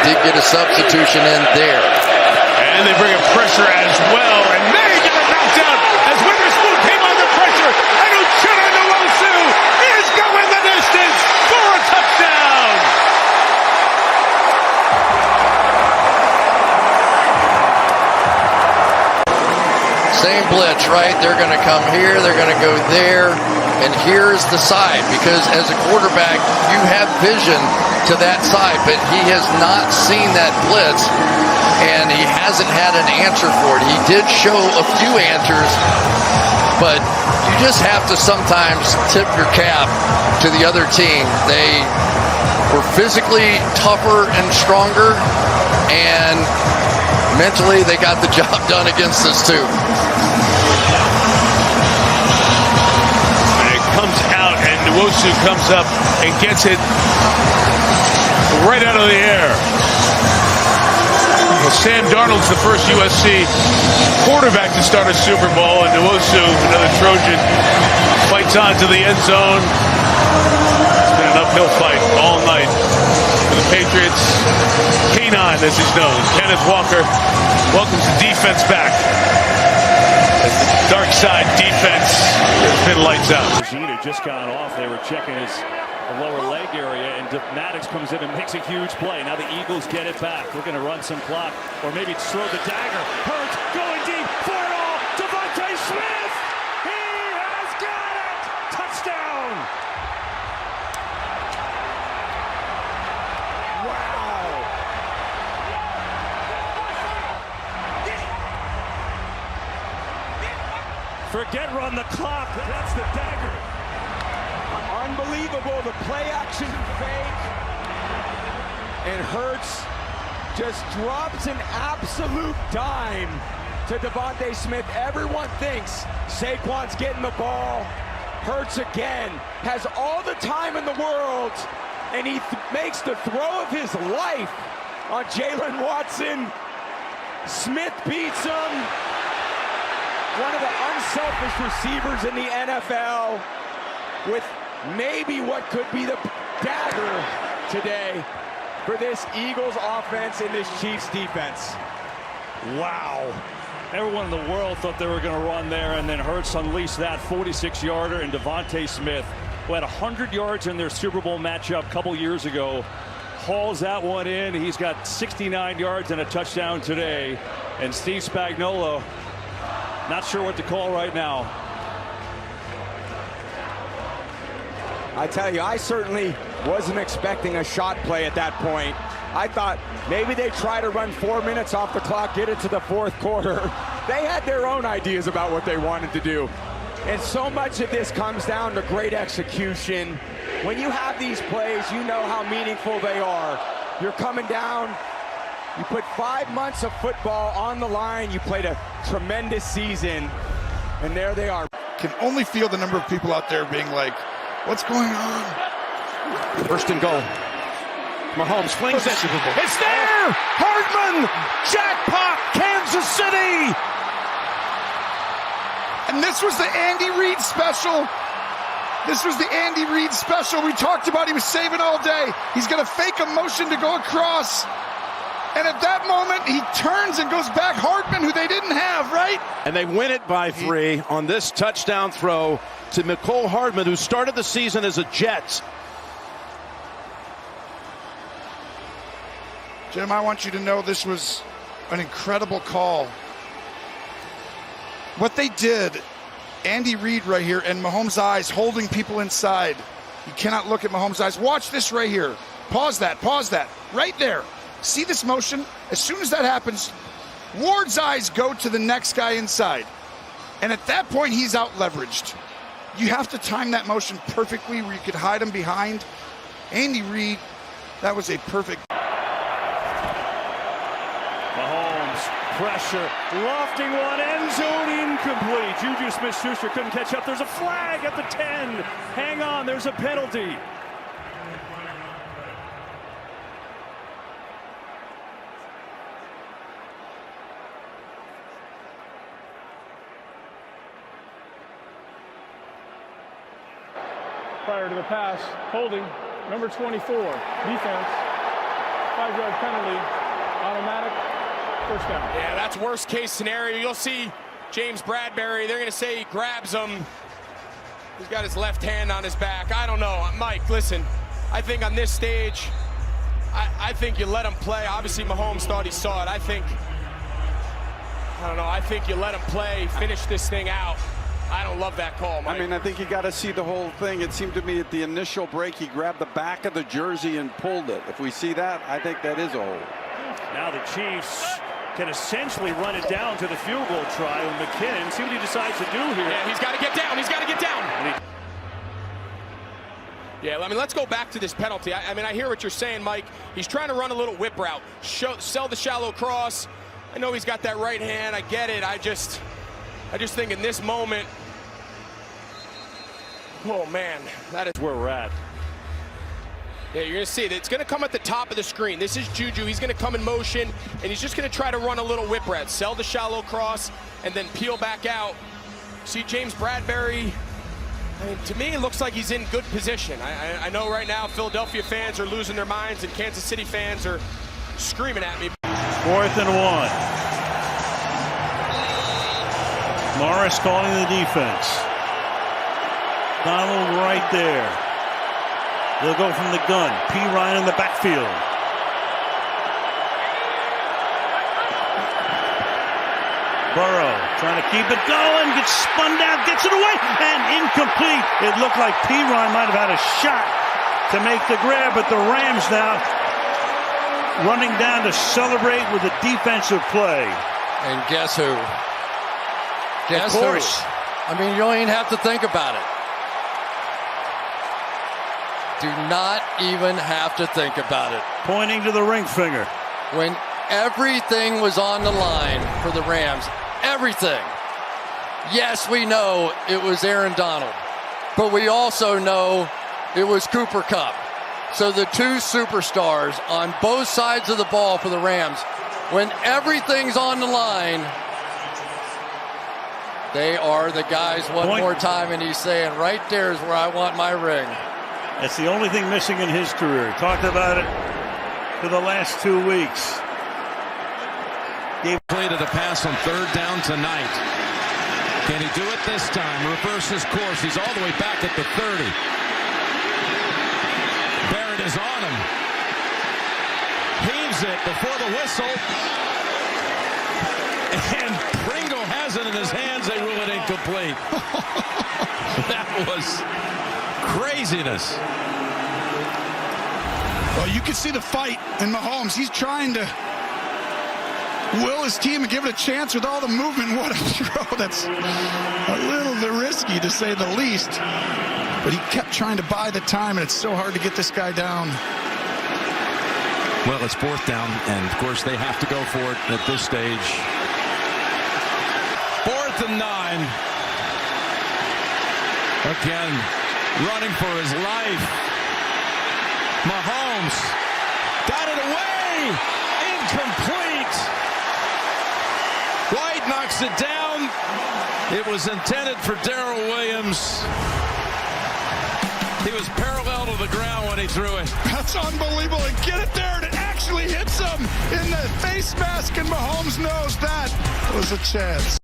did get a substitution in there. And they bring a pressure as well. And they get a knockdown as Witherspoon came under pressure. And Uchenna Nwosu is going the distance for a touchdown. Same blitz, right? They're going to come here, they're going to go there, and here's the side, because as a quarterback, you have vision to that side, but he has not seen that blitz, and he hasn't had an answer for it. He did show a few answers, but you just have to sometimes tip your cap to the other team. They were physically tougher and stronger, and mentally they got the job done against us too. And it comes out, and Nwosu comes up and gets it right out of the air. Well, Sam Darnold's the first USC quarterback to start a Super Bowl, and Nwosu, another Trojan, fights on to the end zone. It's been an uphill fight all night for the Patriots. K9, as he's known, Kenneth Walker, welcomes the defense back. As the dark side defense has been lights out. Had just gone off. They were checking his lower leg area, and Maddox comes in and makes a huge play. Now the Eagles get it back. We're going to run some clock, or maybe throw the dagger. Hurts going deep for it all. DeVonta Smith. He has got it. Touchdown. Wow. Forget run the clock. That's the dagger. Unbelievable, the play action fake. And Hurts just drops an absolute dime to DeVonta Smith. Everyone thinks Saquon's getting the ball. Hurts again, has all the time in the world, and he makes the throw of his life on Jalen Watson. Smith beats him. One of the unselfish receivers in the NFL with maybe what could be the dagger today for this Eagles offense and this Chiefs defense. Wow. Everyone in the world thought they were going to run there, and then Hurts unleashed that 46-yarder, and DeVonta Smith, who had 100 yards in their Super Bowl matchup a couple years ago, hauls that one in. He's got 69 yards and a touchdown today. And Steve Spagnuolo, not sure what to call right now. I tell you, I certainly wasn't expecting a shot play at that point. I thought maybe they try to run 4 minutes off the clock, get it to the fourth quarter. They had their own ideas about what they wanted to do. And so much of this comes down to great execution. When you have these plays, you know how meaningful they are. You're coming down, you put 5 months of football on the line, you played a tremendous season, and there they are. Can only feel the number of people out there being like, what's going on? First and goal. Mahomes flings it. It's there! Hardman! Jackpot! Kansas City! And this was the Andy Reid special. This was the Andy Reid special we talked about. He was saving all day. He's going to fake a motion to go across. And at that moment, he turns and goes back. Hardman, who they didn't have, right? And they win it by 3 on this touchdown throw to Mecole Hardman, who started the season as a Jet. Jim, I want you to know this was an incredible call. What they did, Andy Reid right here, and Mahomes' eyes holding people inside. You cannot look at Mahomes' eyes. Watch this right here. Pause that, right there. See this motion? As soon as that happens, Ward's eyes go to the next guy inside. And at that point, he's out leveraged. You have to time that motion perfectly where you could hide him behind. Andy Reid, that was a perfect. Mahomes, pressure, lofting one, end zone incomplete. Juju Smith-Schuster couldn't catch up. There's a flag at the 10. Hang on, there's a penalty. Prior to the pass, holding, number 24, defense. 5-yard penalty, automatic first down. Yeah, that's worst case scenario. You'll see James Bradberry. They're going to say he grabs him. He's got his left hand on his back. I don't know. Mike, listen, I think on this stage, I think you let him play. Obviously, Mahomes thought he saw it. I don't know. I think you let him play, finish this thing out. I don't love that call, Mike. I mean, I think you got to see the whole thing. It seemed to me at the initial break, he grabbed the back of the jersey and pulled it. If we see that, I think that is a hold. Now the Chiefs can essentially run it down to the field goal try with McKinnon. See what he decides to do here. Yeah, he's got to get down. He's got to get down. Yeah, I mean, let's go back to this penalty. I mean, I hear what you're saying, Mike. He's trying to run a little whip route, sell the shallow cross. I know he's got that right hand. I get it. I just think in this moment, oh man, that is Where we're at. Yeah, you're going to see it. It's going to come at the top of the screen. This is Juju. He's going to come in motion, and he's just going to try to run a little whip route, sell the shallow cross, and then peel back out. See James Bradberry. I mean, to me, it looks like he's in good position. I know right now Philadelphia fans are losing their minds, and Kansas City fans are screaming at me. 4th and 1. Morris calling the defense. Donald right there. They'll go from the gun. P. Ryan in the backfield. Burrow trying to keep it going. Gets spun down. Gets it away. And incomplete. It looked like P. Ryan might have had a shot to make the grab, but the Rams now running down to celebrate with a defensive play. And guess who? Guess Of course. who? I mean, you don't even have to think about it. Do not even have to think about it. Pointing to the ring finger. When everything was on the line for the Rams, everything. Yes, we know it was Aaron Donald, but we also know it was Cooper Kupp. So the two superstars on both sides of the ball for the Rams, when everything's on the line, they are the guys one more time, and he's saying, right there is where I want my ring. That's the only thing missing in his career. Talked about it for the last 2 weeks. Play to the pass on 3rd down tonight. Can he do it this time? Reverse his course. He's all the way back at the 30. Barrett is on him. Heaves it before the whistle. And Pringle has it in his hands. They rule it incomplete. That was craziness. Well, you can see the fight in Mahomes. He's trying to will his team and give it a chance with all the movement. What a throw. That's a little bit risky, to say the least. But he kept trying to buy the time, and it's so hard to get this guy down. Well, it's 4th down, and of course they have to go for it at this stage. 4th and 9. Again, running for his life. Mahomes got it away. Incomplete. White knocks it down. It was intended for Darrell Williams. He was parallel to the ground when he threw it. That's unbelievable. And get it there, and it actually hits him in the face mask, and Mahomes knows that was a chance.